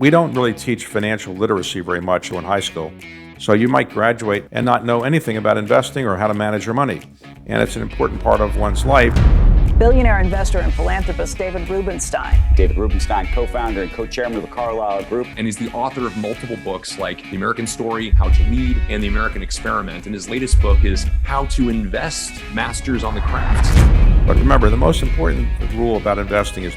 We don't really teach financial literacy very much in high school. So you might graduate and not know anything about investing or how to manage your money. And it's an important part of one's life. Billionaire investor and philanthropist David Rubenstein. David Rubenstein, co-founder and co-chairman of the Carlyle Group. And he's the author of multiple books like The American Story, How to Lead, and The American Experiment. And his latest book is How to Invest, Masters on the Craft. But remember, the most important rule about investing is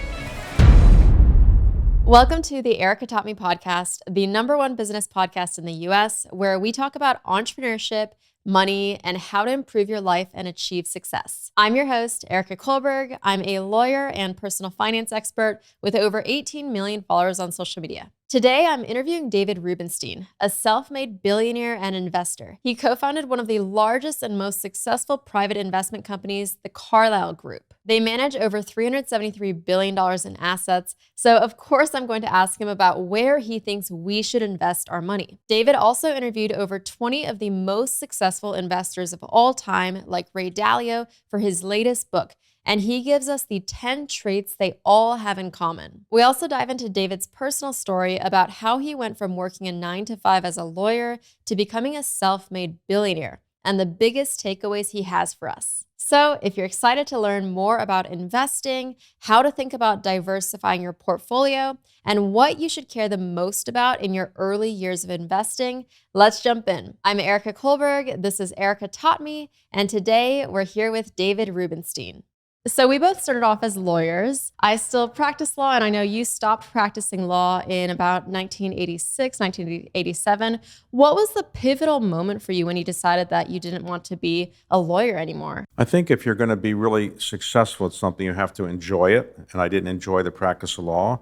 Welcome to the Erika Taught Me podcast, the #1 business podcast in the US, where we talk about entrepreneurship, money, and how to improve your life and achieve success. I'm your host, Erika Kullberg. I'm a lawyer and personal finance expert with over 18 million followers on social media. Today, I'm interviewing David Rubenstein, a self-made billionaire and investor. He co-founded one of the largest and most successful private investment companies, the Carlyle Group. They manage over $373 billion in assets. So of course, I'm going to ask him about where he thinks we should invest our money. David also interviewed over 20 of the most successful investors of all time, like Ray Dalio, for his latest book. And he gives us the 10 traits they all have in common. We also dive into David's personal story about how he went from working a 9-to-5 as a lawyer to becoming a self-made billionaire, and the biggest takeaways he has for us. So if you're excited to learn more about investing, how to think about diversifying your portfolio, and what you should care the most about in your early years of investing, let's jump in. I'm Erika Kullberg, this is Erika Taught Me, and today we're here with David Rubenstein. So we both started off as lawyers. I still practice law, and I know you stopped practicing law in about 1986, 1987. What was the pivotal moment for you when you decided that you didn't want to be a lawyer anymore? I think if you're going to be really successful at something, you have to enjoy it. And I didn't enjoy the practice of law.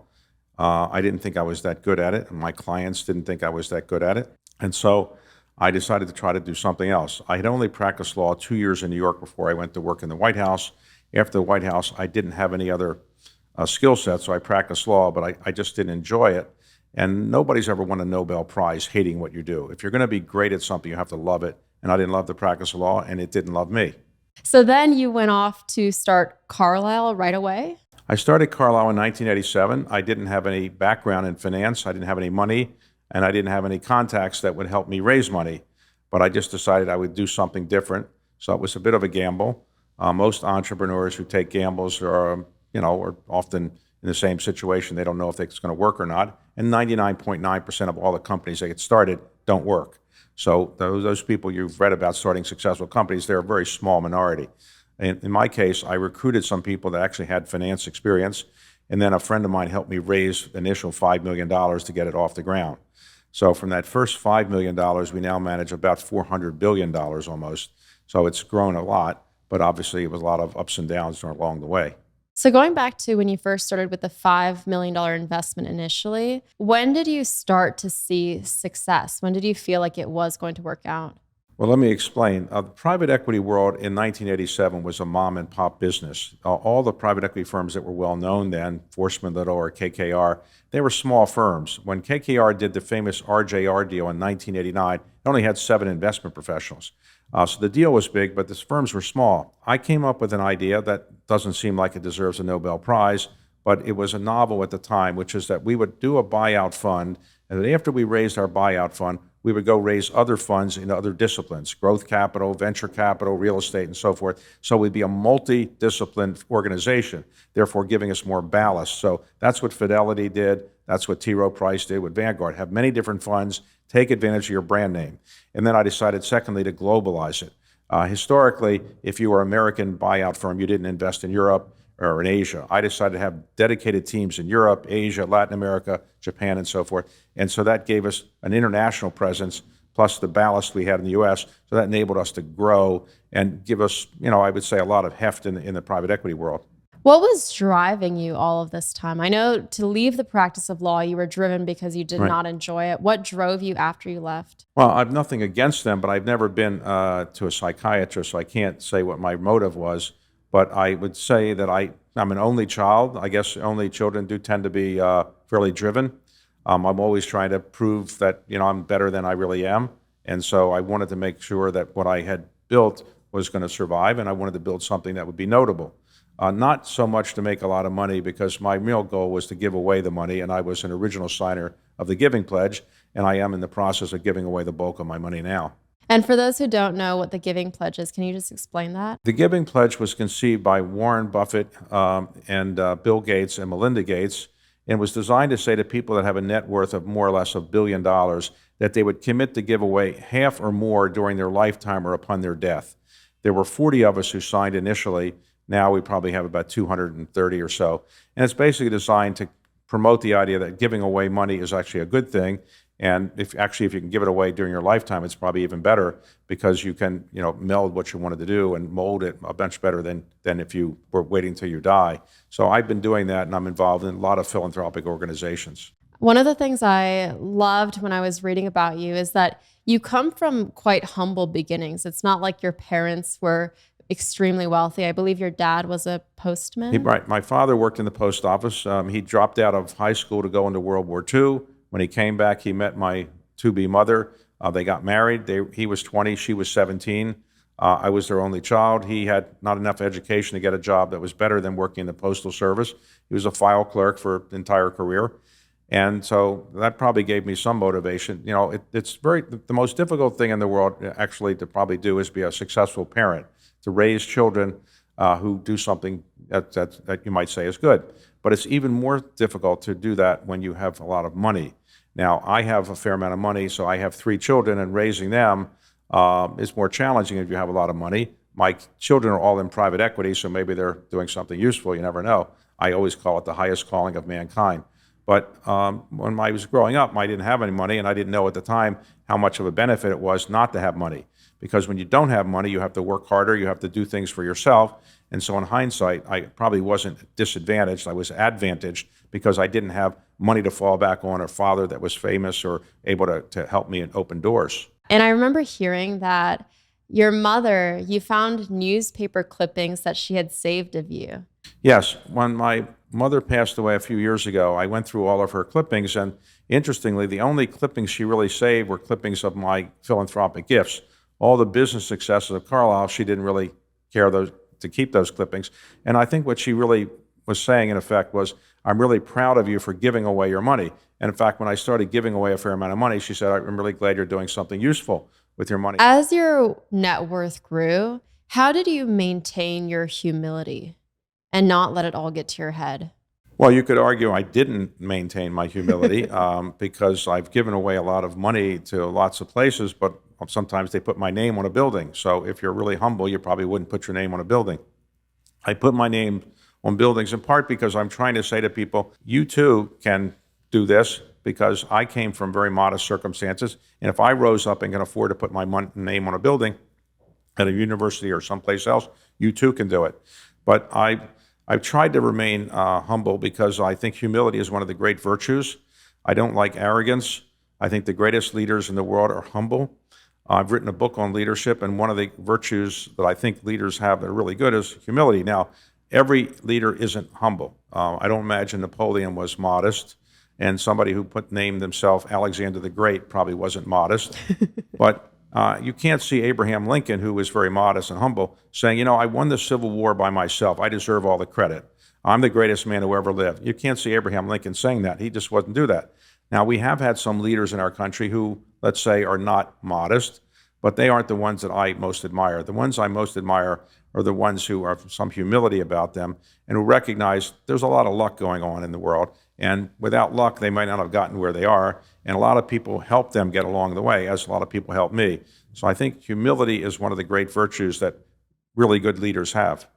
I didn't think I was that good at it, and my clients didn't think I was that good at it. And so I decided to try to do something else. I had only practiced law 2 years in New York before I went to work in the White House. After the White House, I didn't have any other skill set, so I practiced law, but I just didn't enjoy it. And nobody's ever won a Nobel Prize hating what you do. If you're going to be great at something, you have to love it. And I didn't love the practice of law, and it didn't love me. So then you went off to start Carlyle right away? I started Carlyle in 1987. I didn't have any background in finance. I didn't have any money, and I didn't have any contacts that would help me raise money. But I just decided I would do something different. So it was a bit of a gamble. Most entrepreneurs who take gambles are often in the same situation. They don't know if it's going to work or not. And 99.9% of all the companies that get started don't work. So those people you've read about starting successful companies, they're a very small minority. In my case, I recruited some people that actually had finance experience. And then a friend of mine helped me raise the initial $5 million to get it off the ground. So from that first $5 million, we now manage about $400 billion almost. So it's grown a lot. But obviously, it was a lot of ups and downs along the way. So going back to when you first started with the $5 million investment initially, when did you start to see success? When did you feel like it was going to work out? Well, let me explain. The private equity world in 1987 was a mom and pop business. All the private equity firms that were well known then, Forsman Little or KKR, they were small firms. When KKR did the famous RJR deal in 1989, it only had 7 investment professionals. So the deal was big, but the firms were small. I came up with an idea that doesn't seem like it deserves a Nobel Prize, but it was a novel at the time, which is that we would do a buyout fund, and then after we raised our buyout fund, we would go raise other funds in other disciplines, growth capital, venture capital, real estate, and so forth. So we'd be a multi-disciplined organization, therefore giving us more ballast. So that's what Fidelity did. That's what T. Rowe Price did with Vanguard. Have many different funds, take advantage of your brand name. And then I decided, secondly, to globalize it. Historically, if you were an American buyout firm, you didn't invest in Europe or in Asia. I decided to have dedicated teams in Europe, Asia, Latin America, Japan, and so forth. And so that gave us an international presence, plus the ballast we had in the U.S. So that enabled us to grow and give us, I would say, a lot of heft in the private equity world. What was driving you all of this time? I know to leave the practice of law, you were driven because you did not enjoy it. What drove you after you left? Well, I've nothing against them, but I've never been to a psychiatrist, so I can't say what my motive was. But I would say that I'm an only child. I guess only children do tend to be fairly driven. I'm always trying to prove that I'm better than I really am. And so I wanted to make sure that what I had built was going to survive, and I wanted to build something that would be notable. Not so much to make a lot of money, because my real goal was to give away the money, and I was an original signer of the Giving Pledge, and I am in the process of giving away the bulk of my money now. And for those who don't know what the Giving Pledge is, can you just explain that? The Giving Pledge was conceived by Warren Buffett and Bill Gates and Melinda Gates, and was designed to say to people that have a net worth of more or less $1 billion that they would commit to give away half or more during their lifetime or upon their death. There were 40 of us who signed initially. Now we probably have about 230 or so. And it's basically designed to promote the idea that giving away money is actually a good thing. And if you can give it away during your lifetime, it's probably even better because you can, meld what you wanted to do and mold it a bunch better than if you were waiting till you die. So I've been doing that, and I'm involved in a lot of philanthropic organizations. One of the things I loved when I was reading about you is that you come from quite humble beginnings. It's not like your parents were extremely wealthy. I believe your dad was a postman. Right. My father worked in the post office. He dropped out of high school to go into World War II. When he came back, he met my to-be mother. They got married. He was 20, she was 17. I was their only child. He had not enough education to get a job that was better than working in the Postal Service. He was a file clerk for the entire career. And so that probably gave me some motivation. It's the most difficult thing in the world actually to probably do is be a successful parent, to raise children who do something that you might say is good. But it's even more difficult to do that when you have a lot of money. Now, I have a fair amount of money, so I have 3 children, and raising them is more challenging if you have a lot of money. My children are all in private equity, so maybe they're doing something useful. You never know. I always call it the highest calling of mankind. But when I was growing up, I didn't have any money, and I didn't know at the time how much of a benefit it was not to have money. Because when you don't have money, you have to work harder, you have to do things for yourself. And so in hindsight, I probably wasn't disadvantaged, I was advantaged because I didn't have money to fall back on, or a father that was famous or able to help me and open doors. And I remember hearing that your mother, you found newspaper clippings that she had saved of you. Yes, when my mother passed away a few years ago, I went through all of her clippings, and interestingly, the only clippings she really saved were clippings of my philanthropic gifts. All the business successes of Carlyle, she didn't really care to keep those clippings. And I think what she really was saying, in effect, was, I'm really proud of you for giving away your money. And in fact, when I started giving away a fair amount of money, she said, I'm really glad you're doing something useful with your money. As your net worth grew, how did you maintain your humility and not let it all get to your head? Well, you could argue I didn't maintain my humility because I've given away a lot of money to lots of places, but sometimes they put my name on a building. So if you're really humble, you probably wouldn't put your name on a building. I put my name on buildings in part because I'm trying to say to people, you too can do this, because I came from very modest circumstances. And if I rose up and can afford to put my name on a building at a university or someplace else, you too can do it. But I've tried to remain humble because I think humility is one of the great virtues. I don't like arrogance. I think the greatest leaders in the world are humble. I've written a book on leadership, and one of the virtues that I think leaders have that are really good is humility. Now, every leader isn't humble. I don't imagine Napoleon was modest, and somebody who named themselves Alexander the Great probably wasn't modest. But you can't see Abraham Lincoln, who was very modest and humble, saying, I won the Civil War by myself. I deserve all the credit. I'm the greatest man who ever lived. You can't see Abraham Lincoln saying that. He just wouldn't do that. Now, we have had some leaders in our country who, let's say, are not modest, but they aren't the ones that I most admire. The ones I most admire are the ones who have some humility about them and who recognize there's a lot of luck going on in the world. And without luck, they might not have gotten where they are. And a lot of people help them get along the way, as a lot of people help me. So I think humility is one of the great virtues that really good leaders have.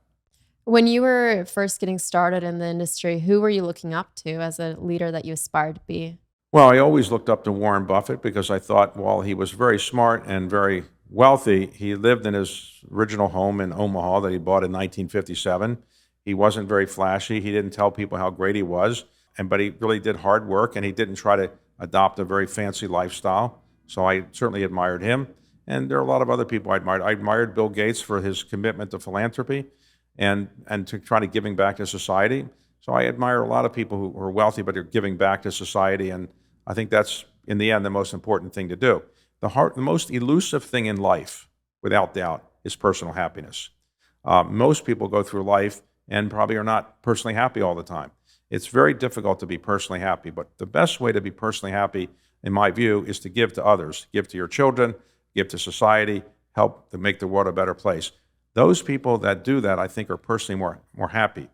When you were first getting started in the industry, who were you looking up to as a leader that you aspired to be? Well, I always looked up to Warren Buffett because I thought, while he was very smart and very wealthy, he lived in his original home in Omaha that he bought in 1957. He wasn't very flashy. He didn't tell people how great he was, but he really did hard work, and he didn't try to adopt a very fancy lifestyle. So I certainly admired him. And there are a lot of other people I admired. I admired Bill Gates for his commitment to philanthropy and to try to giving back to society. So I admire a lot of people who are wealthy but are giving back to society, and I think that's, in the end, the most important thing to do. The most elusive thing in life, without doubt, is personal happiness. Most people go through life and probably are not personally happy all the time. It's very difficult to be personally happy, but the best way to be personally happy, in my view, is to give to others, give to your children, give to society, help to make the world a better place. Those people that do that, I think, are personally more happy.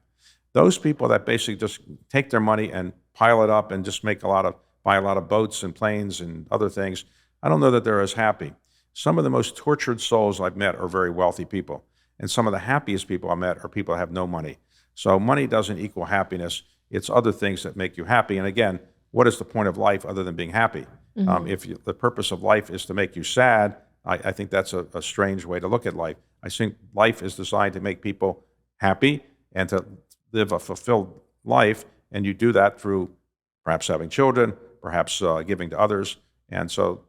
Those people that basically just take their money and pile it up and just buy a lot of boats and planes and other things, I don't know that they're as happy. Some of the most tortured souls I've met are very wealthy people, and some of the happiest people I've met are people that have no money. So money doesn't equal happiness. It's other things that make you happy. And again, what is the point of life other than being happy? The purpose of life is to make you sad, I think that's a strange way to look at life. I think life is designed to make people happy and to live a fulfilled life, and you do that through perhaps having children, perhaps giving to others. And so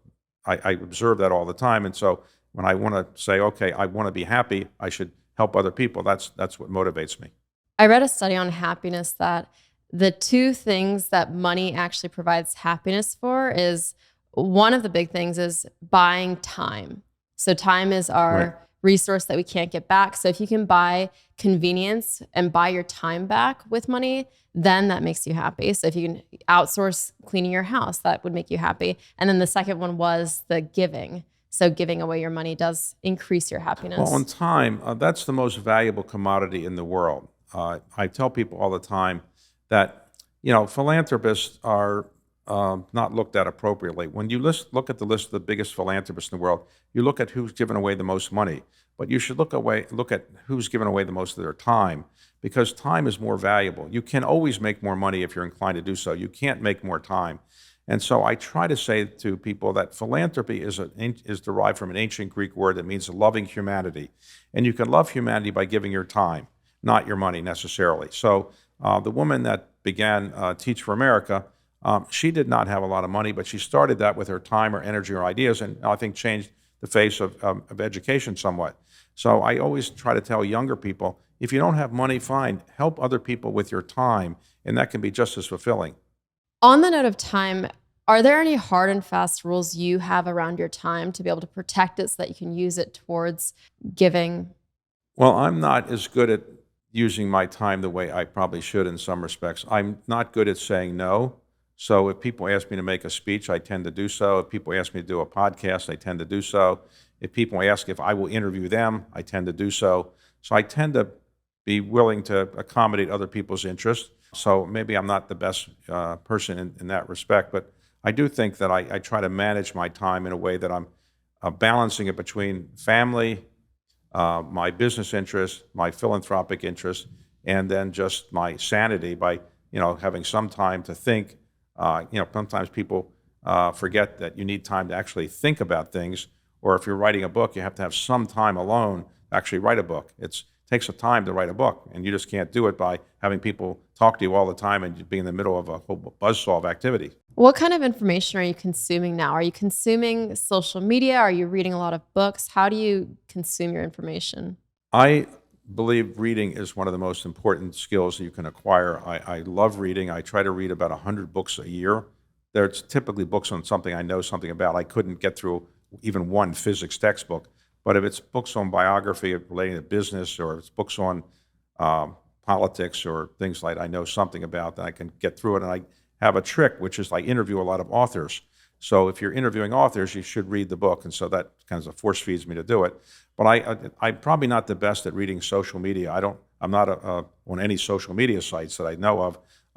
I observe that all the time. And so when I want to say, okay, I want to be happy, I should help other people, that's what motivates me. I read a study on happiness that the two things that money actually provides happiness for is, one of the big things is buying time. So time is our resource that we can't get back. So if you can buy convenience and buy your time back with money, then that makes you happy. So if you can outsource cleaning your house, that would make you happy. And then the second one was the giving. So giving away your money does increase your happiness. Well, on time, that's the most valuable commodity in the world. I tell people all the time that, philanthropists are not looked at appropriately. When you look at the list of the biggest philanthropists in the world, you look at who's given away the most money, but you should look at who's given away the most of their time, because time is more valuable. You can always make more money if you're inclined to do so. You can't make more time. And so I try to say to people that philanthropy is derived from an ancient Greek word that means loving humanity. And you can love humanity by giving your time, not your money necessarily. So the woman that began Teach for America, she did not have a lot of money, but she started that with her time, her energy, her ideas, and I think changed the face of education somewhat. So I always try to tell younger people, if you don't have money, fine, help other people with your time, and that can be just as fulfilling. On the note of time, are there any hard and fast rules you have around your time to be able to protect it so that you can use it towards giving? Well, I'm not as good at using my time the way I probably should in some respects. I'm not good at saying no. So if people ask me to make a speech, I tend to do so. If people ask me to do a podcast, I tend to do so. If people ask if I will interview them, I tend to do so. So I tend to be willing to accommodate other people's interests. So maybe I'm not the best person in that respect, but I do think that I try to manage my time in a way that I'm balancing it between family, my business interests, my philanthropic interests, and then just my sanity by having some time to think. Sometimes people forget that you need time to actually think about things, or if you're writing a book, you have to have some time alone to actually write a book. It takes a time to write a book, and you just can't do it by having people talk to you all the time and be in the middle of a whole buzzsaw of activity. What kind of information are you consuming now? Are you consuming social media? Are you reading a lot of books? How do you consume your information? I believe reading is one of the most important skills that you can acquire. I love reading. I try to read about 100 books a year. There's typically books on something I know something about. I couldn't get through even one physics textbook. But if it's books on biography relating to business, or if it's books on politics or things like I know something about, then I can get through it. And I have a trick, which is I interview a lot of authors. So if you're interviewing authors, you should read the book. And so that kind of force feeds me to do it. But I'm probably not the best at reading social media. I'm not on any social media sites that I know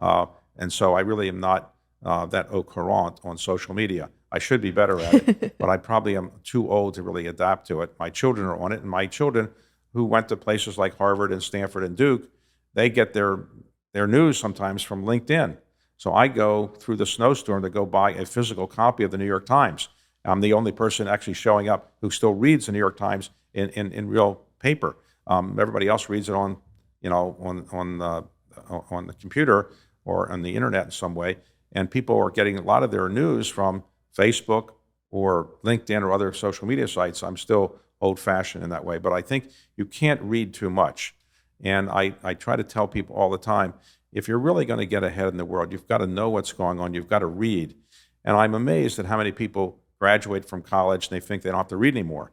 of. And so I really am not that au courant on social media. I should be better at it, but I probably am too old to really adapt to it. My children are on it, and my children who went to places like Harvard and Stanford and Duke, they get their news sometimes from LinkedIn. So I go through the snowstorm to go buy a physical copy of the New York Times. I'm the only person actually showing up who still reads the New York Times in real paper. Everybody else reads it on the computer or on the internet in some way, and people are getting a lot of their news from Facebook or LinkedIn or other social media sites. I'm still old-fashioned in that way, but I think you can't read too much. And I try to tell people all the time, if you're really going to get ahead in the world, you've got to know what's going on. You've got to read. And I'm amazed at how many people graduate from college and they think they don't have to read anymore.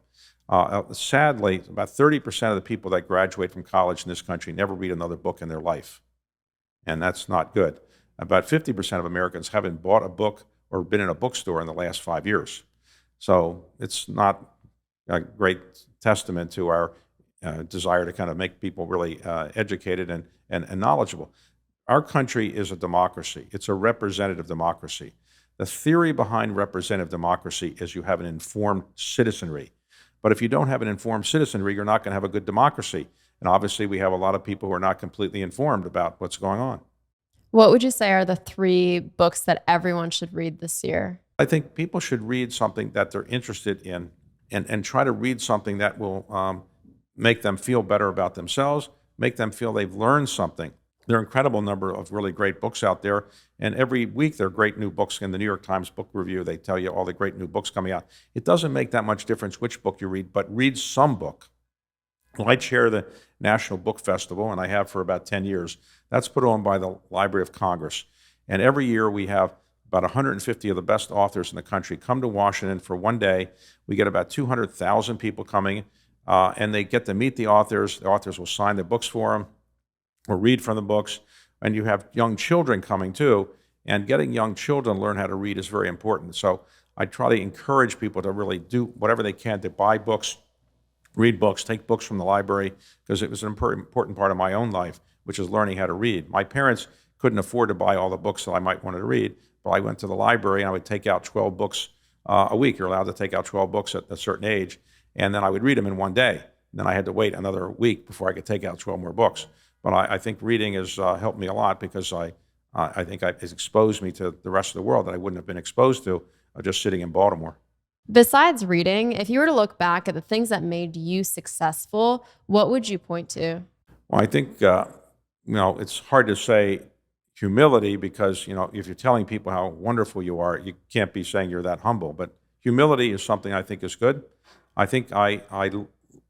Sadly, about 30% of the people that graduate from college in this country never read another book in their life. and that's not good. About 50% of Americans haven't bought a book or been in a bookstore in the last 5 years. So it's not a great testament to our desire to kind of make people really educated and knowledgeable. Our country is a democracy. It's a representative democracy. The theory behind representative democracy is you have an informed citizenry. But if you don't have an informed citizenry, you're not going to have a good democracy. And obviously, we have a lot of people who are not completely informed about what's going on. What would you say are the 3 books that everyone should read this year? I think people should read something that they're interested in and try to read something that will make them feel better about themselves, make them feel they've learned something. There are an incredible number of really great books out there, and every week there are great new books. In the New York Times Book Review, they tell you all the great new books coming out. It doesn't make that much difference which book you read, but read some book. Well, I chair the National Book Festival, and I have for about 10 years. That's put on by the Library of Congress. And every year we have about 150 of the best authors in the country come to Washington for one day. We get about 200,000 people coming, and they get to meet the authors. The authors will sign the books for them or read from the books. And you have young children coming too, and getting young children to learn how to read is very important. So I try to encourage people to really do whatever they can to buy books, read books, take books from the library, because it was an important part of my own life, which is learning how to read. My parents couldn't afford to buy all the books that I might want to read, but I went to the library and I would take out 12 books a week. You're allowed to take out 12 books at a certain age, and then I would read them in one day. Then I had to wait another week before I could take out 12 more books. But I think reading has helped me a lot, because I think it's exposed me to the rest of the world that I wouldn't have been exposed to just sitting in Baltimore. Besides reading, if you were to look back at the things that made you successful, what would you point to? Well, I think, it's hard to say humility, because, if you're telling people how wonderful you are, you can't be saying you're that humble. But humility is something I think is good. I think I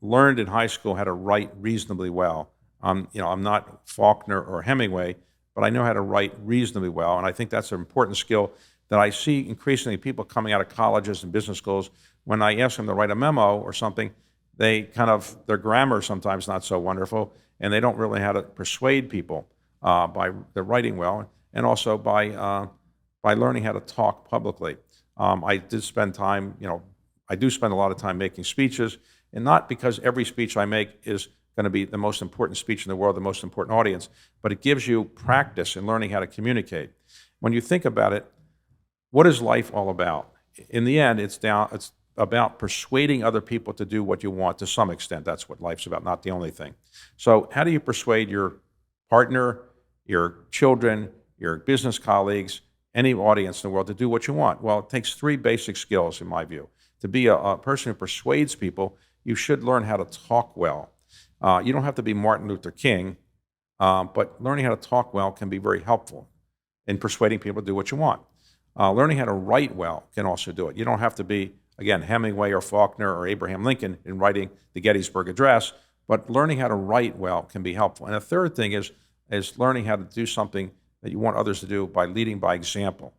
learned in high school how to write reasonably well. I'm not Faulkner or Hemingway, but I know how to write reasonably well. And I think that's an important skill that I see increasingly people coming out of colleges and business schools. When I ask them to write a memo or something, their grammar sometimes not so wonderful, and they don't really know how to persuade people by their writing well, and also by learning how to talk publicly. I do spend a lot of time making speeches, and not because every speech I make is going to be the most important speech in the world, the most important audience, but it gives you practice in learning how to communicate. When you think about it, what is life all about? In the end, it's about persuading other people to do what you want to some extent. That's what life's about, not the only thing. So how do you persuade your partner, your children, your business colleagues, any audience in the world to do what you want? Well, it takes 3 basic skills, in my view. To be a person who persuades people, you should learn how to talk well. You don't have to be Martin Luther King, but learning how to talk well can be very helpful in persuading people to do what you want. Learning how to write well can also do it. You don't have to be, again, Hemingway or Faulkner or Abraham Lincoln in writing the Gettysburg Address, but learning how to write well can be helpful. And a third thing is learning how to do something that you want others to do by leading by example.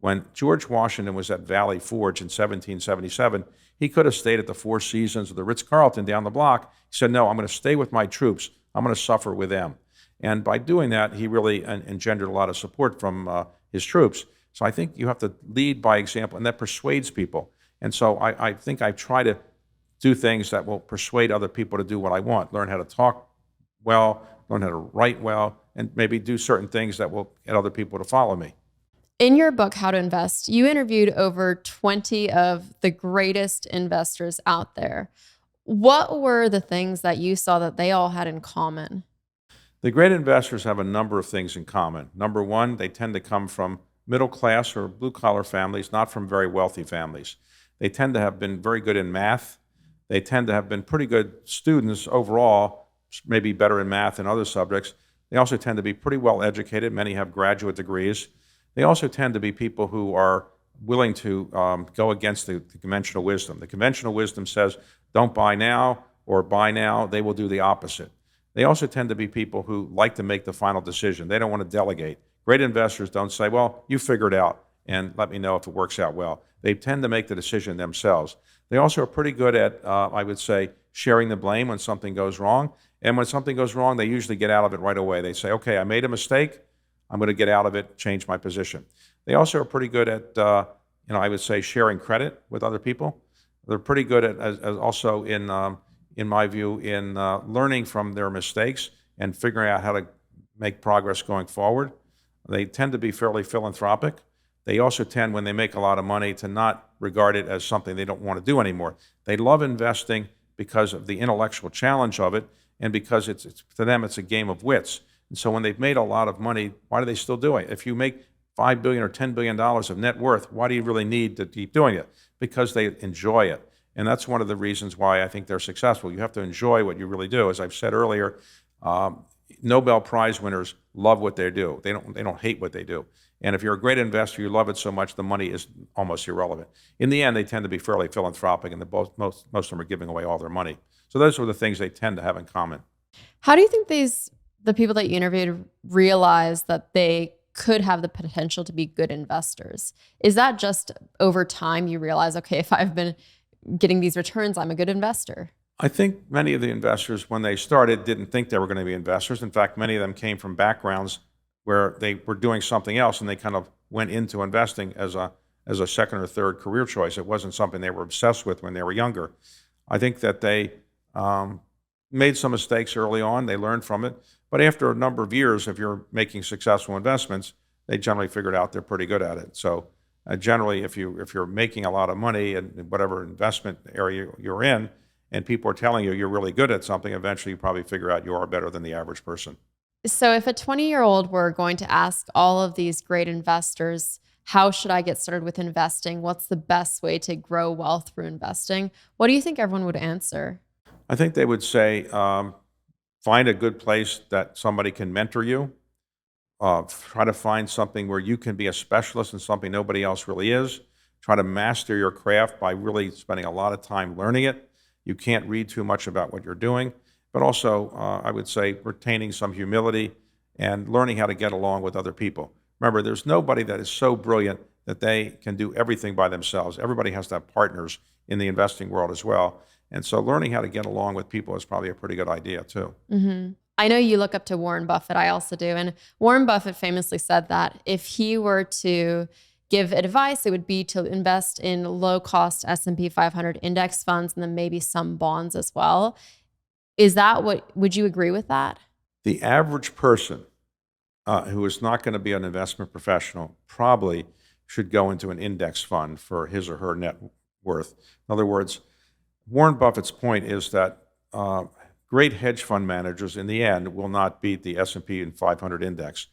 When George Washington was at Valley Forge in 1777, he could have stayed at the Four Seasons or the Ritz-Carlton down the block. He said, no, I'm going to stay with my troops. I'm going to suffer with them. And by doing that, he really engendered a lot of support from his troops. So I think you have to lead by example, and that persuades people. And so I think I try to do things that will persuade other people to do what I want, learn how to talk well, learn how to write well, and maybe do certain things that will get other people to follow me. In your book, How to Invest, you interviewed over 20 of the greatest investors out there. What were the things that you saw that they all had in common? The great investors have a number of things in common. Number one, they tend to come from middle class or blue-collar families, not from very wealthy families. They tend to have been very good in math. They tend to have been pretty good students overall, maybe better in math than other subjects. They also tend to be pretty well educated. Many have graduate degrees. They also tend to be people who are willing to go against the conventional wisdom. The conventional wisdom says, don't buy now or buy now. They will do the opposite. They also tend to be people who like to make the final decision. They don't want to delegate. Great investors don't say, well, you figure it out and let me know if it works out well. They tend to make the decision themselves. They also are pretty good at, I would say, sharing the blame when something goes wrong. And when something goes wrong, they usually get out of it right away. They say, okay, I made a mistake, I'm going to get out of it, change my position. They also are pretty good at, I would say, sharing credit with other people. They're pretty good at, as also in my view, in learning from their mistakes and figuring out how to make progress going forward. They tend to be fairly philanthropic. They also tend, when they make a lot of money, to not regard it as something they don't want to do anymore. They love investing because of the intellectual challenge of it, and because it's to them it's a game of wits. And so when they've made a lot of money, why do they still do it? If you make $5 billion or $10 billion of net worth, why do you really need to keep doing it? Because they enjoy it. And that's one of the reasons why I think they're successful. You have to enjoy what you really do. As I've said earlier, Nobel Prize winners love what they do. They don't hate what they do. And if you're a great investor, you love it so much, the money is almost irrelevant. In the end, they tend to be fairly philanthropic, and most of them are giving away all their money. So those are the things they tend to have in common. How do you think the people that you interviewed realize that they could have the potential to be good investors? Is that just over time you realize, okay, if I've been getting these returns, I'm a good investor? I think many of the investors, when they started, didn't think they were going to be investors. In fact, many of them came from backgrounds where they were doing something else, and they kind of went into investing as a second or third career choice. It wasn't something they were obsessed with when they were younger. I think that they made some mistakes early on. They learned from it. But after a number of years, if you're making successful investments, they generally figured out they're pretty good at it. So generally, if you're making a lot of money in whatever investment area you're in, and people are telling you you're really good at something, eventually you probably figure out you are better than the average person. So if a 20-year-old were going to ask all of these great investors, how should I get started with investing? What's the best way to grow wealth through investing? What do you think everyone would answer? I think they would say, find a good place that somebody can mentor you. Try to find something where you can be a specialist in something nobody else really is. Try to master your craft by really spending a lot of time learning it. You can't read too much about what you're doing. But also, I would say, retaining some humility and learning how to get along with other people. Remember, there's nobody that is so brilliant that they can do everything by themselves. Everybody has to have partners in the investing world as well. And so learning how to get along with people is probably a pretty good idea, too. Mm-hmm. I know you look up to Warren Buffett. I also do. And Warren Buffett famously said that if he were to give advice, it would be to invest in low-cost S&P 500 index funds and then maybe some bonds as well. Would you agree with that? The average person who is not going to be an investment professional probably should go into an index fund for his or her net worth. In other words, Warren Buffett's point is that great hedge fund managers in the end will not beat the S&P 500 index.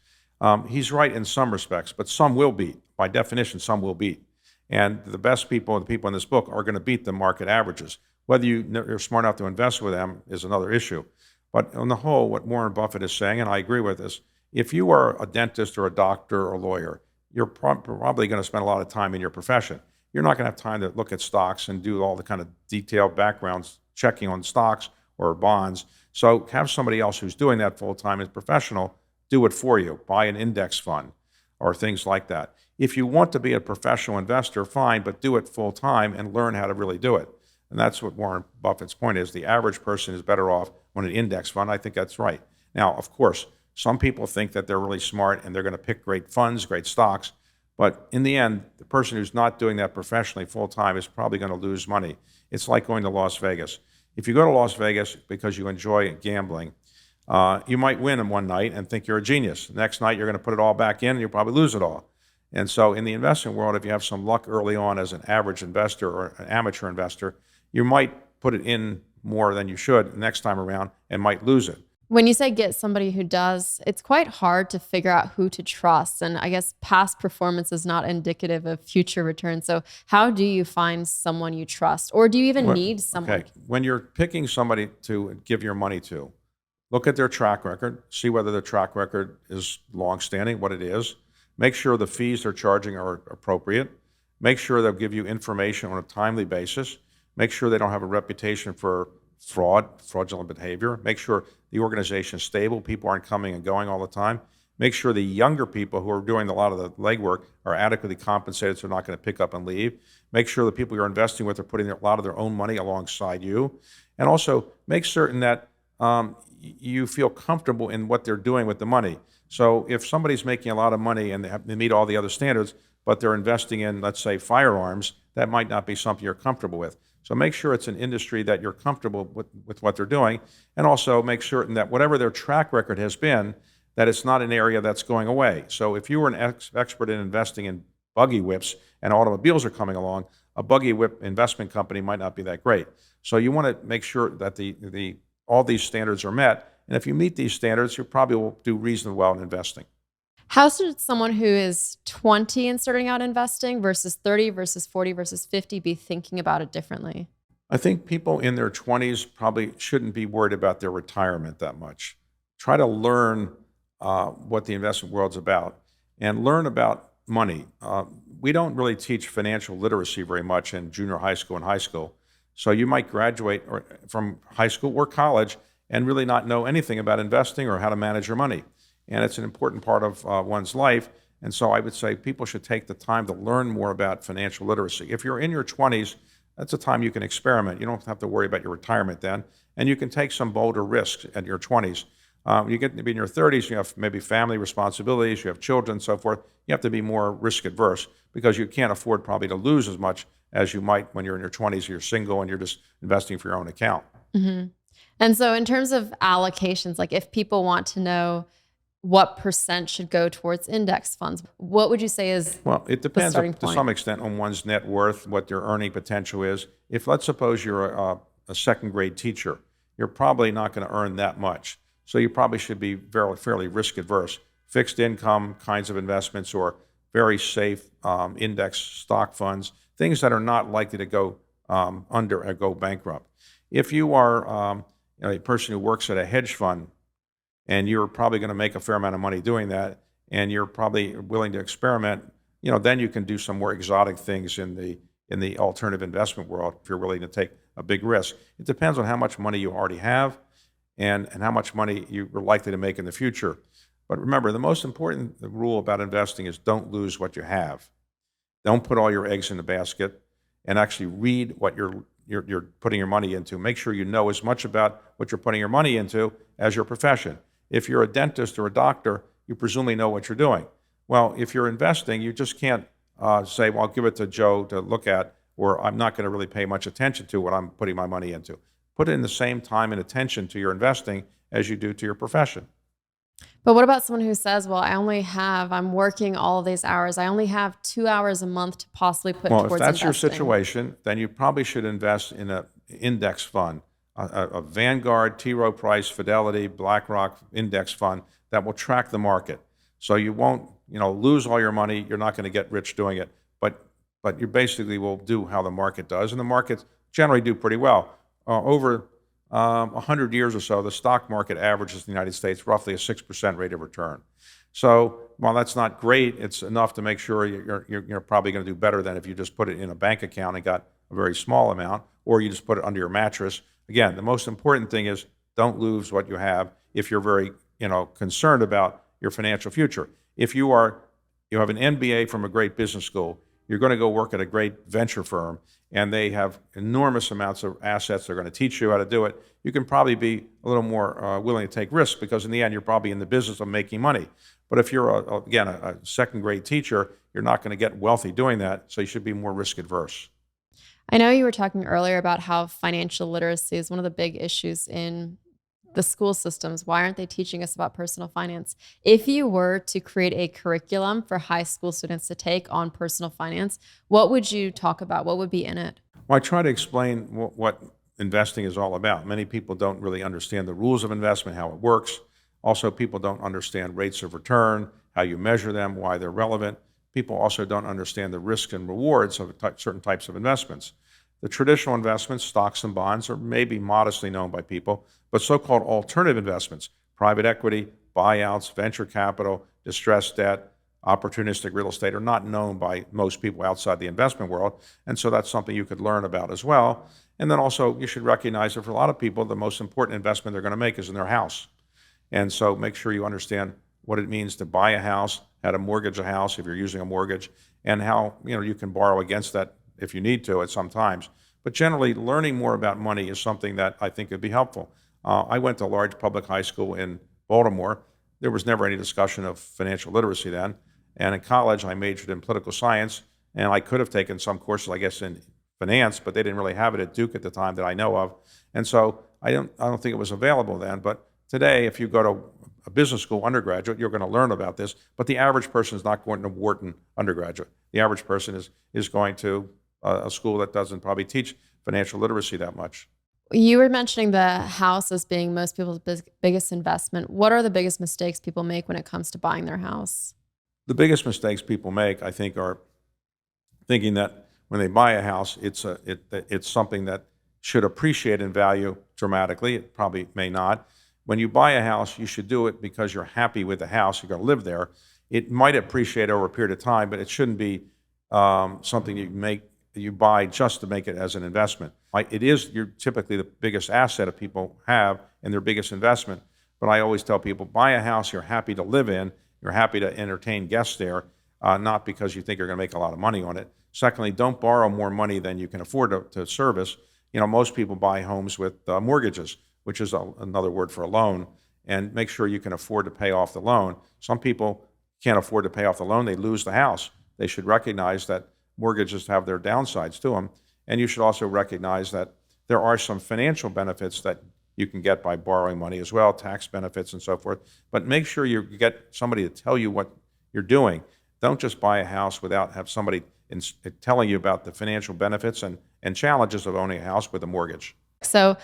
He's right in some respects, but some will beat. By definition, some will beat. And the best people, the people in this book, are going to beat the market averages. Whether you're smart enough to invest with them is another issue. But on the whole, what Warren Buffett is saying, and I agree with this, if you are a dentist or a doctor or a lawyer, you're probably going to spend a lot of time in your profession. You're not going to have time to look at stocks and do all the kind of detailed backgrounds checking on stocks or bonds. So have somebody else who's doing that full-time as professional do it for you. Buy an index fund or things like that. If you want to be a professional investor, fine, but do it full-time and learn how to really do it. And that's what Warren Buffett's point is. The average person is better off on an index fund. I think that's right. Now, of course, some people think that they're really smart and they're going to pick great funds, great stocks. But in the end, the person who's not doing that professionally full-time is probably going to lose money. It's like going to Las Vegas. If you go to Las Vegas because you enjoy gambling, you might win in one night and think you're a genius. The next night, you're going to put it all back in and you'll probably lose it all. And so in the investment world, if you have some luck early on as an average investor or an amateur investor, you might put it in more than you should next time around and might lose it. When you say get somebody who does, it's quite hard to figure out who to trust. And I guess past performance is not indicative of future returns. So how do you find someone you trust? Or do you even need someone? Okay. When you're picking somebody to give your money to, look at their track record, see whether their track record is longstanding, what it is. Make sure the fees they're charging are appropriate. Make sure they'll give you information on a timely basis. Make sure they don't have a reputation for fraudulent behavior. Make sure the organization is stable. People aren't coming and going all the time. Make sure the younger people who are doing a lot of the legwork are adequately compensated so they're not going to pick up and leave. Make sure the people you're investing with are putting a lot of their own money alongside you. And also make certain that you feel comfortable in what they're doing with the money. So if somebody's making a lot of money and they meet all the other standards, but they're investing in, let's say, firearms, that might not be something you're comfortable with. So make sure it's an industry that you're comfortable with what they're doing, and also make certain that whatever their track record has been, that it's not an area that's going away. So if you were an expert in investing in buggy whips and automobiles are coming along, a buggy whip investment company might not be that great. So you want to make sure that all these standards are met, and if you meet these standards, you probably will do reasonably well in investing. How should someone who is 20 and starting out investing versus 30 versus 40 versus 50 be thinking about it differently? I think people in their 20s probably shouldn't be worried about their retirement that much. Try to learn what the investment world's about and learn about money. We don't really teach financial literacy very much in junior high school and high school. So you might graduate from high school or college and really not know anything about investing or how to manage your money. And it's an important part of one's life. And so I would say people should take the time to learn more about financial literacy. If you're in your 20s, that's a time you can experiment. You don't have to worry about your retirement then. And you can take some bolder risks at your 20s. You get to be in your 30s, you have maybe family responsibilities, you have children, so forth. You have to be more risk adverse because you can't afford probably to lose as much as you might when you're in your 20s, you're single and you're just investing for your own account. Mm-hmm. And so in terms of allocations, like if people want to know what percent should go towards index funds, what would you say is Well, it depends starting to point? some extent on one's net worth, what their earning potential is. If, let's suppose you're a second grade teacher, you're probably not going to earn that much. So you probably should be fairly risk adverse. Fixed income kinds of investments or very safe index stock funds, things that are not likely to go under or go bankrupt. If you are a person who works at a hedge fund, and you're probably going to make a fair amount of money doing that, and you're probably willing to experiment, then you can do some more exotic things in the alternative investment world if you're willing to take a big risk. It depends on how much money you already have and how much money you're likely to make in the future. But remember, the most important rule about investing is don't lose what you have. Don't put all your eggs in the basket, and actually read what you're putting your money into. Make sure you know as much about what you're putting your money into as your profession. If you're a dentist or a doctor, you presumably know what you're doing. Well, if you're investing, you just can't say, well, I'll give it to Joe to look at, or I'm not going to really pay much attention to what I'm putting my money into. Put in the same time and attention to your investing as you do to your profession. But what about someone who says, well, I'm working all of these hours. I only have 2 hours a month to possibly put towards investing. Well, if that's your situation, then you probably should invest in an index fund, a Vanguard, T. Rowe Price, Fidelity, BlackRock index fund that will track the market. So you won't, lose all your money. You're not going to get rich doing it, but you basically will do how the market does, and the markets generally do pretty well. Over 100 years or so, the stock market averages in the United States roughly a 6% rate of return. So while that's not great, it's enough to make sure you're probably going to do better than if you just put it in a bank account and got a very small amount, or you just put it under your mattress. Again, the most important thing is don't lose what you have if you're very concerned about your financial future. If you have an MBA from a great business school, you're going to go work at a great venture firm, and they have enormous amounts of assets. They're going to teach you how to do it. You can probably be a little more willing to take risks because in the end, you're probably in the business of making money. But if you're, a second-grade teacher, you're not going to get wealthy doing that, so you should be more risk-adverse. I know you were talking earlier about how financial literacy is one of the big issues in the school systems. Why aren't they teaching us about personal finance? If you were to create a curriculum for high school students to take on personal finance, what would you talk about? What would be in it? Well, I try to explain what investing is all about. Many people don't really understand the rules of investment, how it works. Also, people don't understand rates of return, how you measure them, why they're relevant. People also don't understand the risks and rewards of certain types of investments. The traditional investments, stocks and bonds, are maybe modestly known by people, but so-called alternative investments, private equity, buyouts, venture capital, distressed debt, opportunistic real estate, are not known by most people outside the investment world, and so that's something you could learn about as well. And then also, you should recognize that for a lot of people, the most important investment they're going to make is in their house. And so make sure you understand what it means to buy a house, how to mortgage a house if you're using a mortgage, and how you can borrow against that if you need to at some times. But generally, learning more about money is something that I think would be helpful. I went to a large public high school in Baltimore. there was never any discussion of financial literacy then. And in college, I majored in political science, and I could have taken some courses, I guess, in finance, but they didn't really have it at Duke at the time that I know of. And so I don't think it was available then. But today, if you go to a business school undergraduate, you're going to learn about this. But the average person is not going to Wharton undergraduate. The average person is going to a school that doesn't probably teach financial literacy that much. You were mentioning the house as being most people's biggest investment. What are the biggest mistakes people make when it comes to buying their house? The biggest mistakes people make, I think, are thinking that when they buy a house, it's something that should appreciate in value dramatically. It probably may not. When you buy a house, you should do it because you're happy with the house. You're going to live there. It might appreciate over a period of time, but it shouldn't be something you buy just to make it as an investment. You're typically the biggest asset that people have and their biggest investment. But I always tell people, buy a house you're happy to live in. You're happy to entertain guests there, not because you think you're going to make a lot of money on it. Secondly, don't borrow more money than you can afford to service. Most people buy homes with mortgages, which is another word for a loan, and make sure you can afford to pay off the loan. Some people can't afford to pay off the loan. They lose the house. They should recognize that mortgages have their downsides to them. And you should also recognize that there are some financial benefits that you can get by borrowing money as well, tax benefits and so forth. But make sure you get somebody to tell you what you're doing. Don't just buy a house without have somebody telling you about the financial benefits and challenges of owning a house with a mortgage. So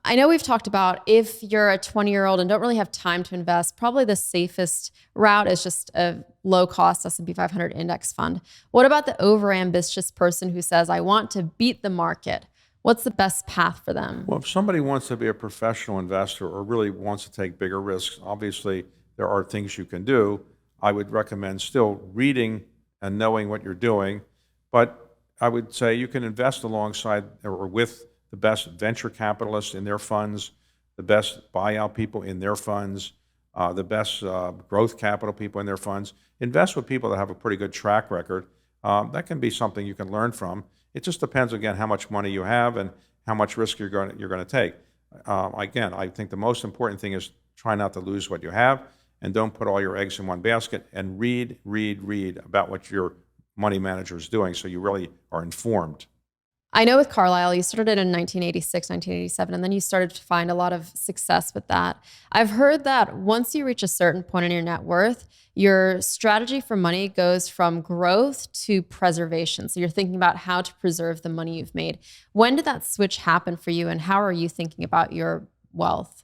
I know we've talked about if you're a 20-year-old and don't really have time to invest, probably the safest route is just a low-cost S&P 500 index fund. What about the overambitious person who says, I want to beat the market? What's the best path for them? Well, if somebody wants to be a professional investor or really wants to take bigger risks, obviously there are things you can do. I would recommend still reading and knowing what you're doing, but I would say you can invest alongside or with the best venture capitalists in their funds, the best buyout people in their funds, the best growth capital people in their funds. Invest with people that have a pretty good track record. That can be something you can learn from. It just depends, again, how much money you have and how much risk you're going to take. Again, I think the most important thing is try not to lose what you have and don't put all your eggs in one basket, and read about what your money manager is doing so you really are informed. I know with Carlyle, you started in 1986, 1987, and then you started to find a lot of success with that. I've heard that once you reach a certain point in your net worth, your strategy for money goes from growth to preservation. So you're thinking about how to preserve the money you've made. When did that switch happen for you, and how are you thinking about your wealth?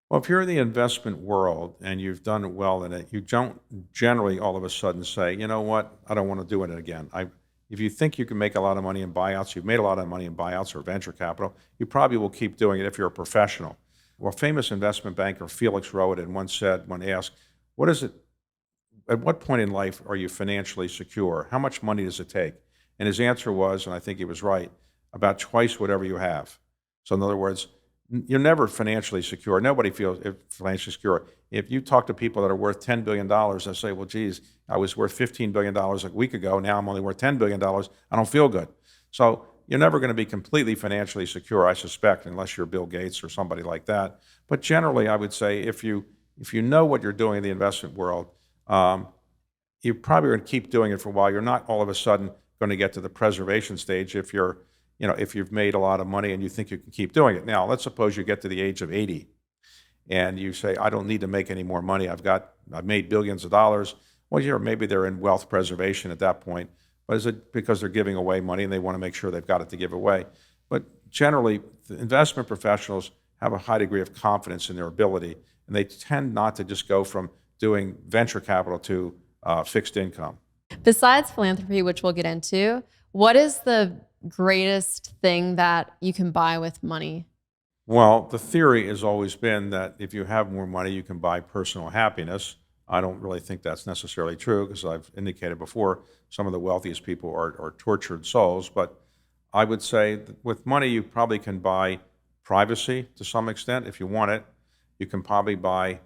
Well, if you're in the investment world and you've done well in it, you don't generally all of a sudden say, you know what, I don't want to do it again. If you think you can make a lot of money in buyouts, you've made a lot of money in buyouts or venture capital, you probably will keep doing it if you're a professional. Well, famous investment banker Felix Rohatyn once said, when asked, at what point in life are you financially secure? How much money does it take? And his answer was, and I think he was right, about twice whatever you have. So in other words, you're never financially secure. Nobody feels financially secure. If you talk to people that are worth $10 billion, they'll say, well, geez, I was worth $15 billion a week ago. Now I'm only worth $10 billion. I don't feel good. So you're never going to be completely financially secure, I suspect, unless you're Bill Gates or somebody like that. But generally, I would say if you know what you're doing in the investment world, you're probably going to keep doing it for a while. You're not all of a sudden going to get to the preservation stage if you've made a lot of money and you think you can keep doing it. Now, let's suppose you get to the age of 80 and you say, I don't need to make any more money. I've made billions of dollars. Well, maybe they're in wealth preservation at that point, but is it because they're giving away money and they want to make sure they've got it to give away? But generally, the investment professionals have a high degree of confidence in their ability, and they tend not to just go from doing venture capital to fixed income. Besides philanthropy, which we'll get into, what is the greatest thing that you can buy with money? Well, the theory has always been that if you have more money, you can buy personal happiness. I don't really think that's necessarily true because I've indicated before, some of the wealthiest people are tortured souls. But I would say that with money, you probably can buy privacy to some extent if you want it. You can probably buy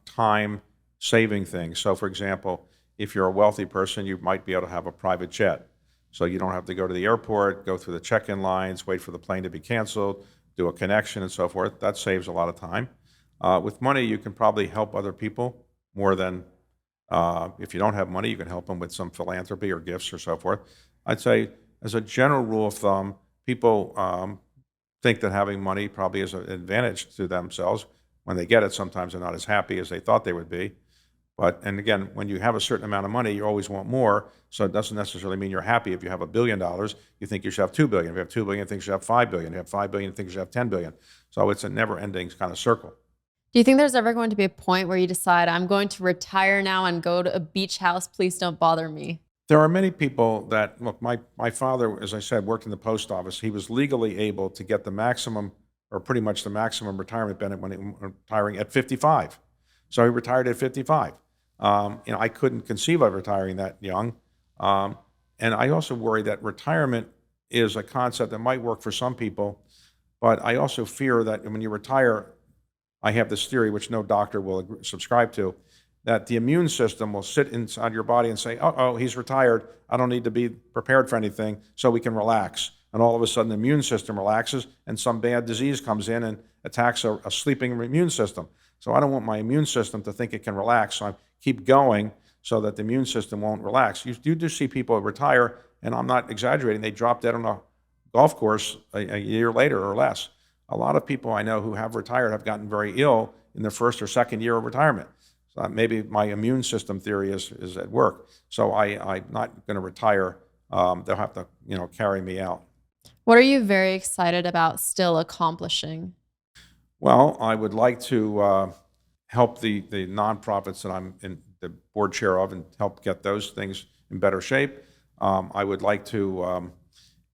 time-saving things. So, for example, if you're a wealthy person, you might be able to have a private jet. So you don't have to go to the airport, go through the check-in lines, wait for the plane to be canceled, do a connection and so forth. That saves a lot of time. With money, you can probably help other people more than if you don't have money, you can help them with some philanthropy or gifts or so forth. I'd say, as a general rule of thumb, people think that having money probably is an advantage to themselves. When they get it, sometimes they're not as happy as they thought they would be. And again, when you have a certain amount of money, you always want more. So it doesn't necessarily mean you're happy. If you have $1 billion, you think you should have $2 billion. If you have $2 billion, you think you should have $5 billion. If you have $5 billion, you think you should have $10 billion. So it's a never-ending kind of circle. Do you think there's ever going to be a point where you decide, I'm going to retire now and go to a beach house, please don't bother me? There are many people that, look, my father, as I said, worked in the post office. He was legally able to get the maximum, or pretty much the maximum retirement benefit when he was retiring at 55. So he retired at 55. I couldn't conceive of retiring that young. And I also worry that retirement is a concept that might work for some people, but I also fear that when you retire, I have this theory, which no doctor will subscribe to, that the immune system will sit inside your body and say, oh, he's retired. I don't need to be prepared for anything, so we can relax. And all of a sudden, the immune system relaxes, and some bad disease comes in and attacks a sleeping immune system. So I don't want my immune system to think it can relax, so I keep going so that the immune system won't relax. You do see people retire, and I'm not exaggerating, they drop dead on a golf course a year later or less. A lot of people I know who have retired have gotten very ill in their first or second year of retirement. So maybe my immune system theory is at work. So I'm not going to retire. They'll have to, carry me out. What are you very excited about still accomplishing? Well, I would like to help the nonprofits that I'm in the board chair of and help get those things in better shape. I would like to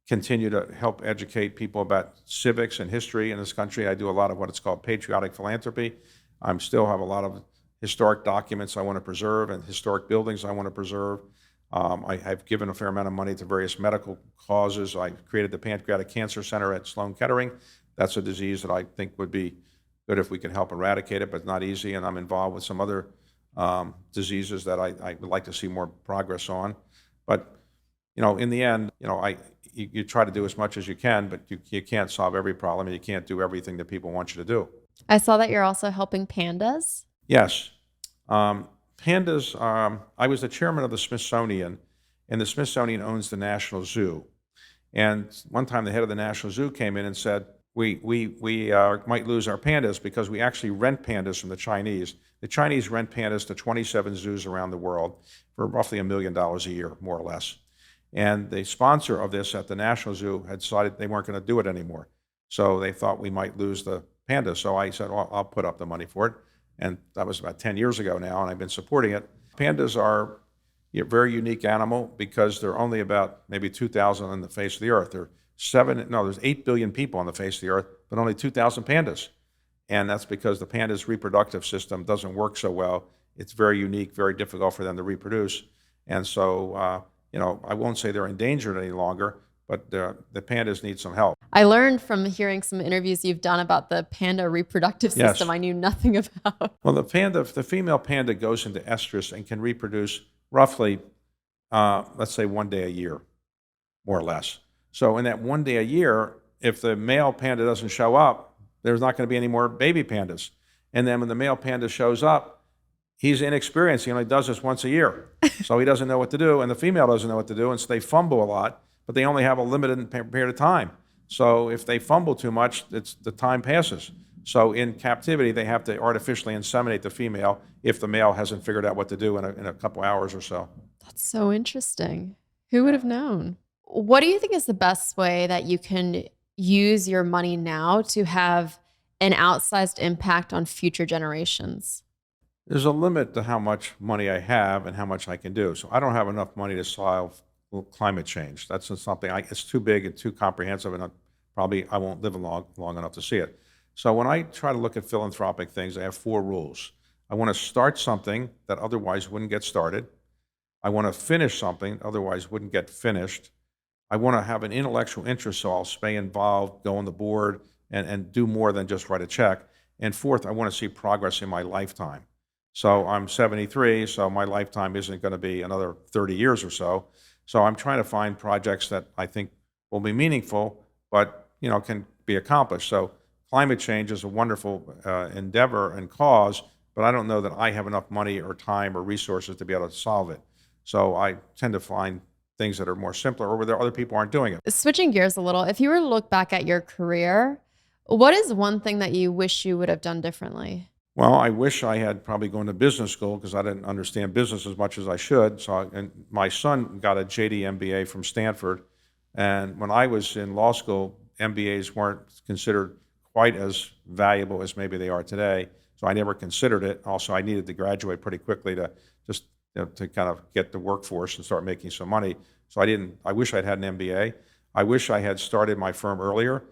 continue to help educate people about civics and history in this country. I do a lot of what is called patriotic philanthropy. I still have a lot of historic documents I want to preserve and historic buildings I want to preserve. I've given a fair amount of money to various medical causes. I created the Pancreatic Cancer Center at Sloan Kettering. That's a disease that I think would be good if we could help eradicate it, but it's not easy. And I'm involved with some other diseases that I would like to see more progress on. But, in the end, you try to do as much as you can, but you can't solve every problem, and you can't do everything that people want you to do. I saw that you're also helping pandas. Yes. Pandas, I was the chairman of the Smithsonian, and the Smithsonian owns the National Zoo. And one time the head of the National Zoo came in and said, we might lose our pandas because we actually rent pandas from the Chinese. The Chinese rent pandas to 27 zoos around the world for roughly $1 million a year, more or less. And the sponsor of this at the National Zoo had decided they weren't going to do it anymore. So they thought we might lose the pandas. So I said, well, I'll put up the money for it. And that was about 10 years ago now, and I've been supporting it. Pandas are a very unique animal because there are only about maybe 2,000 on the face of the earth. There's 8 billion people on the face of the earth, but only 2,000 pandas. And that's because the panda's reproductive system doesn't work so well. It's very unique, very difficult for them to reproduce. And so, I won't say they're endangered any longer, but the pandas need some help. I learned from hearing some interviews you've done about the panda reproductive system. Yes. I knew nothing about. Well, the female panda goes into estrus and can reproduce roughly, let's say, 1 day a year, more or less. So in that 1 day a year, if the male panda doesn't show up, there's not going to be any more baby pandas. And then when the male panda shows up, he's inexperienced. He only does this once a year. So he doesn't know what to do, and the female doesn't know what to do, and so they fumble a lot, but they only have a limited period of time. So if they fumble too much, the time passes. So in captivity, they have to artificially inseminate the female if the male hasn't figured out what to do in a couple hours or so. That's so interesting. Who would have known? What do you think is the best way that you can use your money now to have an outsized impact on future generations? There's a limit to how much money I have and how much I can do. So I don't have enough money to solve climate change. That's just something, it's too big and too comprehensive, and I won't live long enough to see it. So when I try to look at philanthropic things, I have 4 rules. I want to start something that otherwise wouldn't get started. I want to finish something otherwise wouldn't get finished. I want to have an intellectual interest, so I'll stay involved, go on the board, and do more than just write a check. And fourth, I want to see progress in my lifetime. So I'm 73, so my lifetime isn't going to be another 30 years or so. So I'm trying to find projects that I think will be meaningful, but can be accomplished. So climate change is a wonderful endeavor and cause, but I don't know that I have enough money or time or resources to be able to solve it. So I tend to find things that are more simpler or where other people aren't doing it. Switching gears a little, if you were to look back at your career, what is one thing that you wish you would have done differently? Well, I wish I had probably gone to business school because I didn't understand business as much as I should. And my son got a JD MBA from Stanford. And when I was in law school, MBAs weren't considered quite as valuable as maybe they are today. So I never considered it. Also, I needed to graduate pretty quickly to just to kind of get the workforce and start making some money. So I wish I'd had an MBA. I wish I had started my firm earlier.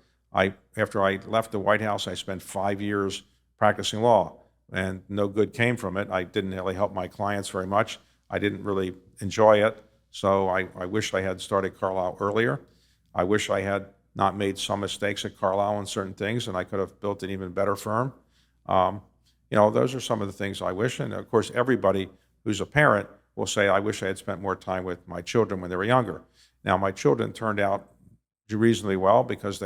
After I left the White House, I spent 5 years practicing law, and no good came from it. I didn't really help my clients very much. I didn't really enjoy it, so I wish I had started Carlyle earlier. I wish I had not made some mistakes at Carlyle on certain things, and I could have built an even better firm. Those are some of the things I wish, and of course, everybody who's a parent will say, I wish I had spent more time with my children when they were younger. Now, my children turned out reasonably well because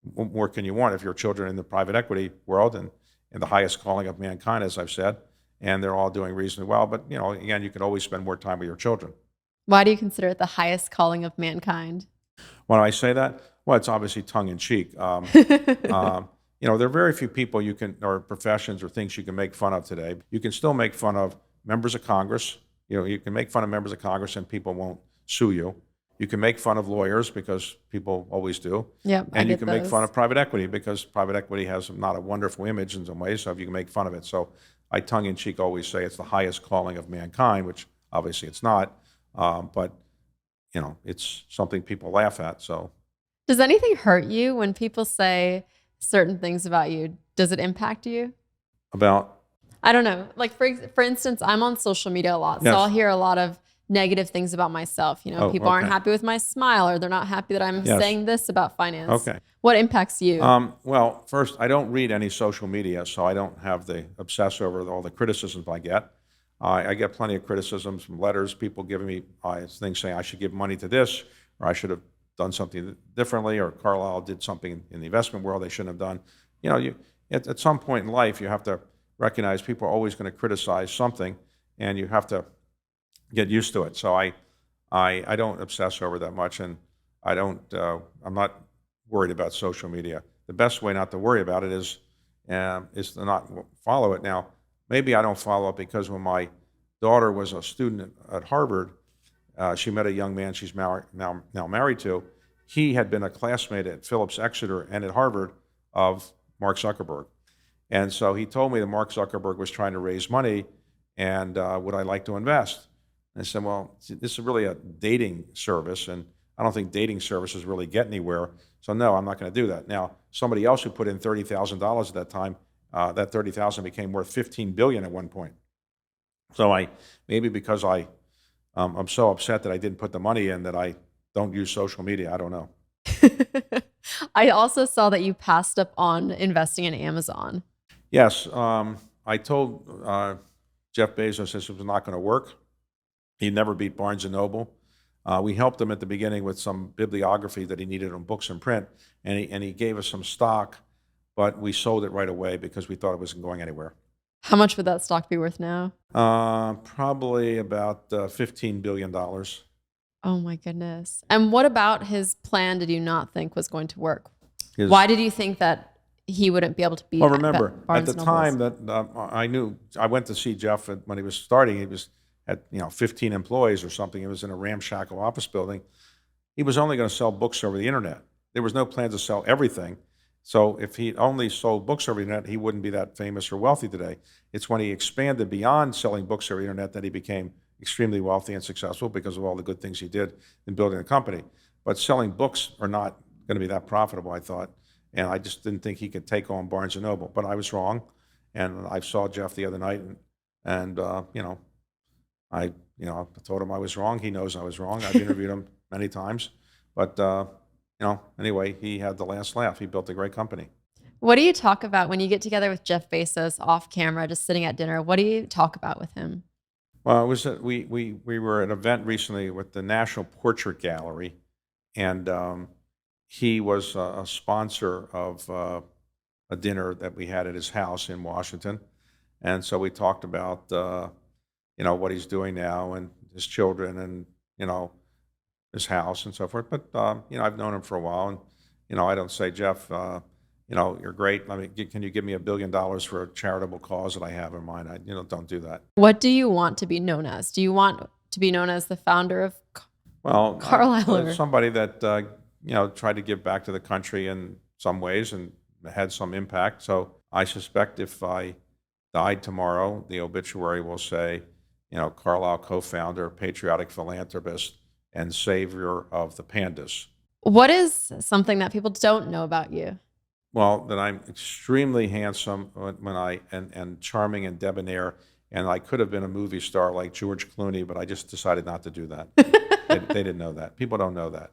what more can you want if your children are in the private equity world and in the highest calling of mankind, as I've said, and they're all doing reasonably well. But, again, you can always spend more time with your children. Why do you consider it the highest calling of mankind? When I say that, well, it's obviously tongue-in-cheek. There are very few people or professions or things you can make fun of today. You can still make fun of members of Congress. You can make fun of members of Congress and people won't sue you. You can make fun of lawyers because people always do. Yep, and you can make fun of private equity because private equity has not a wonderful image in some ways, so you can make fun of it. So I tongue-in-cheek always say it's the highest calling of mankind, which obviously it's not, but it's something people laugh at. So, does anything hurt you when people say certain things about you? Does it impact you? About? I don't know. Like for instance, I'm on social media a lot, so Yes. I'll hear a lot of negative things about myself. People aren't happy with my smile, or they're not happy that I'm Yes. saying this about finance. Okay. What impacts you? Well, first, I don't read any social media, so I don't have the obsess over all the criticisms I get. I get plenty of criticisms from letters, people giving me things saying I should give money to this, or I should have done something differently, or Carlyle did something in the investment world they shouldn't have done. At some point in life, you have to recognize people are always going to criticize something, and you have to get used to it. So I don't obsess over that much, and I'm not worried about social media. The best way not to worry about it is to not follow it. Now, maybe I don't follow it because when my daughter was a student at Harvard, she met a young man she's now married to. He had been a classmate at Phillips Exeter and at Harvard of Mark Zuckerberg. And so he told me that Mark Zuckerberg was trying to raise money, and would I like to invest? And I said, well, this is really a dating service, and I don't think dating services really get anywhere. So no, I'm not going to do that. Now, somebody else who put in $30,000 at that time, that $30,000 became worth $15 billion at one point. So maybe because I'm so upset that I didn't put the money in that I don't use social media. I don't know. I also saw that you passed up on investing in Amazon. Yes, I told Jeff Bezos this was not going to work. He never beat Barnes & Noble. We helped him at the beginning with some bibliography that he needed on books and print, and he gave us some stock, but we sold it right away because we thought it wasn't going anywhere. How much would that stock be worth now? Probably about $15 billion. Oh my goodness. And what about his plan did you not think was going to work? Why did you think that he wouldn't be able to beat Well, remember, Barnes at the Nobles? time that I went to see Jeff when he was starting. He was at 15 employees or something. It was in a ramshackle office building. He was only going to sell books over the internet. There was no plan to sell everything. So if he only sold books over the internet, he wouldn't be that famous or wealthy today. It's when he expanded beyond selling books over the internet that he became extremely wealthy and successful because of all the good things he did in building a company. But selling books are not going to be that profitable, I thought. And I just didn't think he could take on Barnes & Noble. But I was wrong. And I saw Jeff the other night, and I told him I was wrong. He knows I was wrong. I've interviewed him many times. But, anyway, he had the last laugh. He built a great company. What do you talk about when you get together with Jeff Bezos off camera, just sitting at dinner? What do you talk about with him? Well, it was we were at an event recently with the National Portrait Gallery, and he was a sponsor of a dinner that we had at his house in Washington. And so we talked about, what he's doing now and his children and, his house and so forth. But, I've known him for a while. And, I don't say, Jeff, you're great. Can you give me $1 billion for a charitable cause that I have in mind? I, don't do that. What do you want to be known as? Do you want to be known as the founder of Well, Carlyle? Somebody that, tried to give back to the country in some ways and had some impact. So I suspect if I died tomorrow, the obituary will say, Carlyle co-founder, patriotic philanthropist, and savior of the Pandas. What is something that people don't know about you? Well, that I'm extremely handsome and charming and debonair, and I could have been a movie star like George Clooney, but I just decided not to do that. They didn't know that. People don't know that.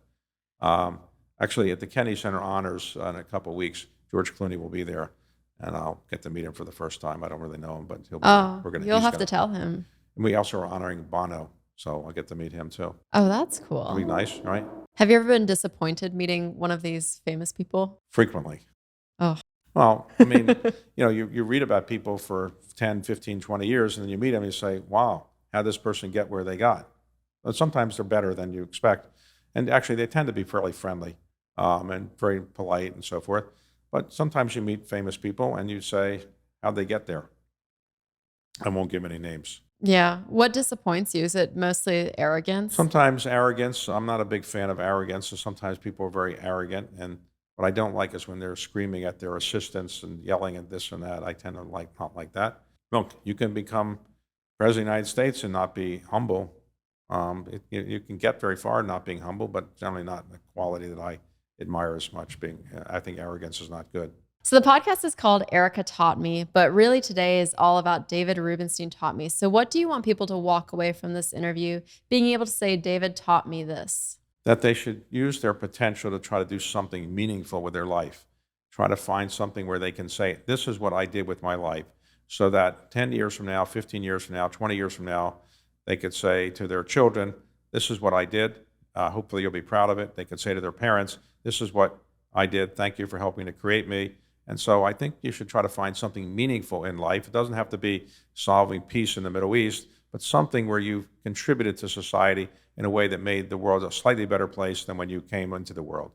Actually, at the Kennedy Center Honors in a couple of weeks, George Clooney will be there, and I'll get to meet him for the first time. I don't really know him, but he'll be there. You'll have to tell him. And we also are honoring Bono, so I'll get to meet him too. Oh, that's cool. It'll be nice, right? Have you ever been disappointed meeting one of these famous people? Frequently. Oh. Well, I mean, you read about people for 10, 15, 20 years, and then you meet them and you say, wow, how did this person get where they got? But sometimes they're better than you expect. And actually, they tend to be fairly friendly and very polite and so forth. But sometimes you meet famous people and you say, how'd they get there? I won't give any names. Yeah. What disappoints you? Is it mostly arrogance? Sometimes arrogance. I'm not a big fan of arrogance. So sometimes people are very arrogant. And what I don't like is when they're screaming at their assistants and yelling at this and that. I tend to not like that. Look, you can become president of the United States and not be humble. You can get very far not being humble, but generally not the quality that I admire as much. I think arrogance is not good. So the podcast is called Erika Taught Me, but really today is all about David Rubenstein taught me. So what do you want people to walk away from this interview being able to say, David taught me this? That they should use their potential to try to do something meaningful with their life. Try to find something where they can say, this is what I did with my life. So that 10 years from now, 15 years from now, 20 years from now, they could say to their children, this is what I did. Hopefully you'll be proud of it. They could say to their parents, this is what I did. Thank you for helping to create me. And so I think you should try to find something meaningful in life. It doesn't have to be solving peace in the Middle East, but something where you've contributed to society in a way that made the world a slightly better place than when you came into the world.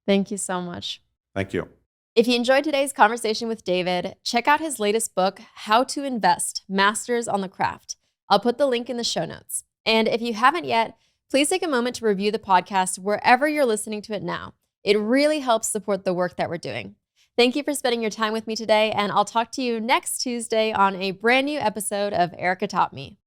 Thank you so much. Thank you. If you enjoyed today's conversation with David, check out his latest book, How to Invest, Masters on the Craft. I'll put the link in the show notes. And if you haven't yet, please take a moment to review the podcast wherever you're listening to it now. It really helps support the work that we're doing. Thank you for spending your time with me today, and I'll talk to you next Tuesday on a brand new episode of Erika Taught Me.